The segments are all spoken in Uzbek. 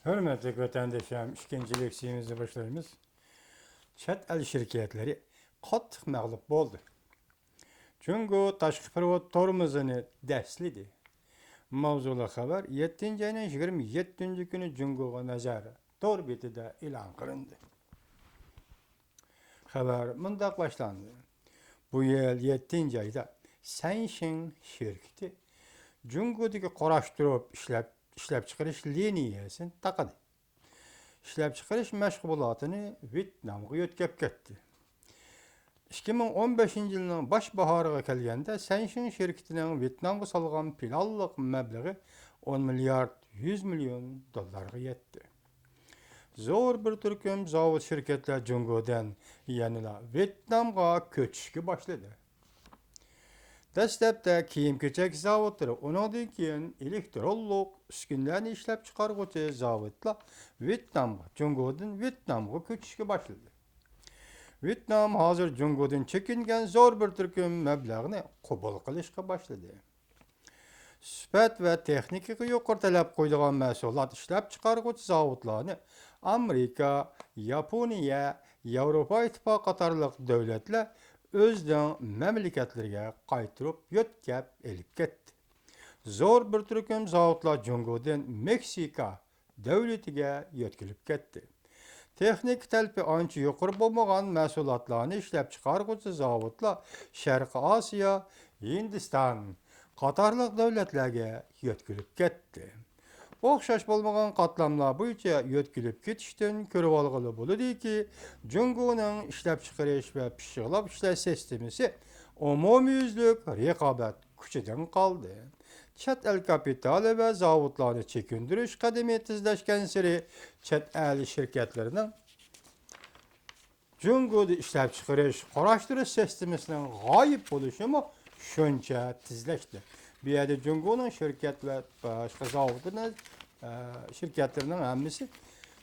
Hürmetli vatandaşlarım, ikinci leksiyemizi başlayımız. Chet el şirketleri qattiq mağlup oldu. Çünkü tashqi pirot tormozini daslidi. Mavzuli xabar 7 ayning 27 kuni Jungoga nazari tor betida e'lon qilindi. Xabar mundaq boshlandi. Bu yil 7 ayda Sanshin şirkati Jungodagi qorashtirib ishlab chiqarish liniyasini taqadi. İşlep çıkarış məşğulatını Vyetnam'a yetkəb getdi. 2015 yılının baş baharıga kelgende Sanshin şirketinin Vyetnam'a salgan planlıq məbləği 10 milyard 100 milyon dollarga yetdi. Zor bir türküm zavod şirketler Jungo'dan yanına Vyetnam'a köçüşkü başladı. Dastlabda kiyim-kechak zavodlari, ondan keyin elektrolog uskunlarni ishlab chiqaruvchi zavodlar Vyetnamga, Jungodan Vyetnamga ko'chishga boshladi. Vyetnam hozir Jungodan chekingan zo'r bir turkum mablag'ni qabul qilishga boshladi. Sifat va texnikaga yuqori talab qo'yilgan mahsulot ishlab chiqaruvchi zavodlarni Amerika, Yaponiya, Yevropa ittifoqi qatorliq davlatlar özden memleketlerine qaytırıp yetkəb elib getdi. Zor bir türküm zavodlar Jungodan Meksika devletiga yetkilib getdi. Texnik təlpi ancha yuqori bo'lmagan mahsulotlarni ishlab chiqaruvchi zavodlar Sharqiy Osiyo, Hindiston qatorliq davlatlarga yetkilib ketdi. O'xshash bo'lmagan qatlamlar bo'yicha yetkilib ketishdan ko'rib olg'ili bo'ladiki, Jungoning ishlab chiqarish va pishiqlab ishlash sistemasi umumyuzlik raqobat kuchidan qoldi. Chet el kapitali va zavodlarni chekindirish qadami tezlashgan sari chet el shirkatlarining Jungoda ishlab chiqarish, qarashtirish sistemasining g'oyib bo'lishi shuncha tezlashdi. Bir yerde Jungo'nun şirket ve başka zavodların şirketlerinin hammasi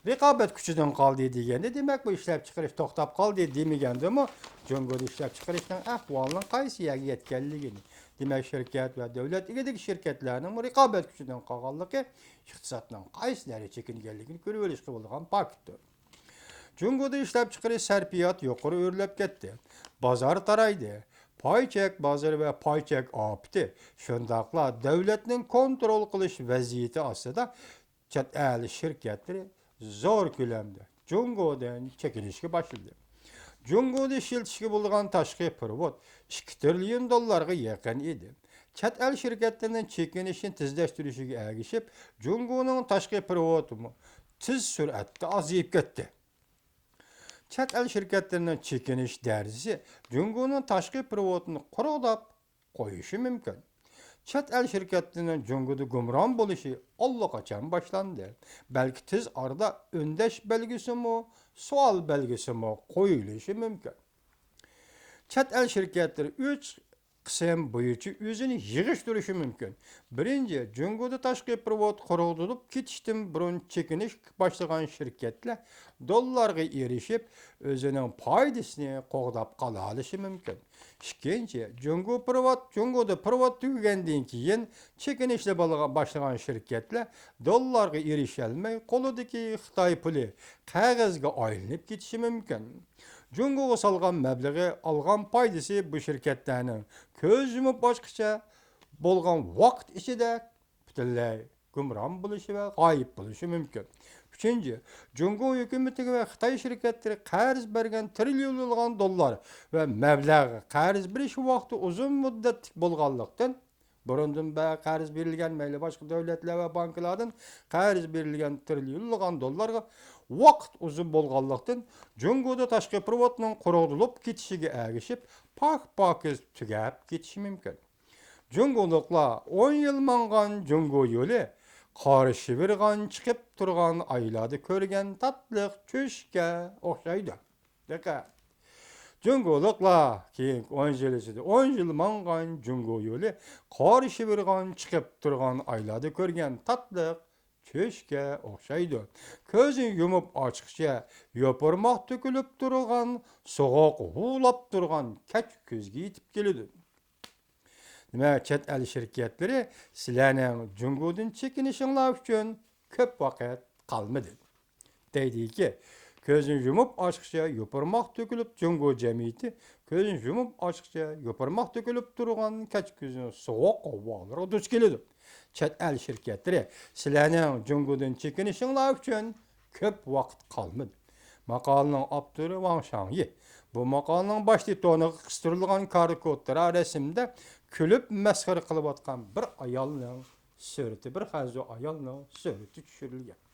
rekabet gücüden kaldı degende demek bu işlep çıkarış to'xtab qoldi demegende mi Jungo'da işlep çıkarışdan ahvalının qaysi yerga yetganligini. Demek şirket ve devlet ilgili şirketlerinin rekabet gücüden qolganligi iqtisodning qaysilari chekinganligini ko'rib olishga bo'lgan faktdir. Jungo'da ishlab chiqarish sarfiyat yuqori o'rlab ketdi. Bozor taraydi. Payçek bazarı ve payçek apti şundaqla devletinin kontrol qilish vaziyeti aslida chet el şirketleri zor ko'lamda Jungodan chekinishga boshladi. Jungoda ishlatishga bo'lgan tashqi pirvod 2 trillion dollarga yaqin edi. Chet el şirketlerining chekinishini tezlashtirishiga ergishib, Jungoning tashqi pirvodi tez sur'atda aziyib ketdi. Chet el şirketlerinin çekiniş derecesi Jungo'nun tashqi pirovotini quruqlab qo'yishi mumkin. Chet el şirketlerinin Jungo'da gumron bo'lishi allaqachon boshlandi. Balki tez orada o'ndash belgisimi, savol belgisimi qo'yilishi mumkin. Chet el şirketleri 3 qism bo'yicha o'zini yig'ishtirishi mumkin. Birinchi, Jungoda tashqi pirvot quruqlab ketishdan burun chekinish boshlagan shirkatlar dollarga erishib, o'zining foydasini qo'g'dab qola olishi mumkin. Ikkinchi, Jungoda pirvot tugagandan keyin chekinishga boshlagan shirkatlar dollarga erisha olmay, qo'lidagi Xitoy puli qog'ozga aylanib ketishi mumkin. Jungo'ga salgan mablag'i algan foydasi bu şirketlerinin ko'z yumib boshqacha bo'lgan vaqt ichida butunlay gumron bo'lishi va g'oyib bo'lishi mumkin. Uchinchi, Jungo hukumatiga va Xitoy shirkatlari qarz bergan trillion dollar va mablag' qarz berish vaqti uzun muddatli bo'lganlikdan burundan qarz berilgan mayli boshqa davlatlar va banklardan qarz berilgan trillion dollarga vaqt uzun bo'lganlikdan Jungoda tashqi pirvotning quruqlab ketishiga ergishib, pak-pakiz tugab ketishi mumkin. Jungoliklar 10 yil mangan Jungo yo'li qarshi birgan chiqib turgan aylarda ko'rgan tatliq cho'shga o'xshaydi. Diqqat. Jungoliklar keyin 10 yil mangan Jungo yo'li qarshi birgan chiqib turgan aylarda ko'rgan tatliq cho'shga o'xshaydi. Ko'zini yumib ochiqcha yo'pirmoq to'kilib turgan, so'g'oq huvlab turgan kech ko'zga yetib keladi. Nima chet el şirketleri sizlarning Jungodan chekinishinglar uchun ko'p vaqt kalmadı. Deydi ki, gözün yumup açıkça yoparmak dökülüp Cungo cemiyeti, gözün yumup açıkça yoparmak dökülüp durgan kaç gözün soğuk ovalara duç keledi. Chet el şirketleri sizlarning Cungo'dan çekinişinglar üçün köp vaqt kalmadı. Maqalning avtori Wang Shangyi. Bu maqalning bosh titoniga qistirilgan karikatura rasmda kulib masxara qilayotgan bir ayolning surati, bir hazo ayolning surati tushirilgan.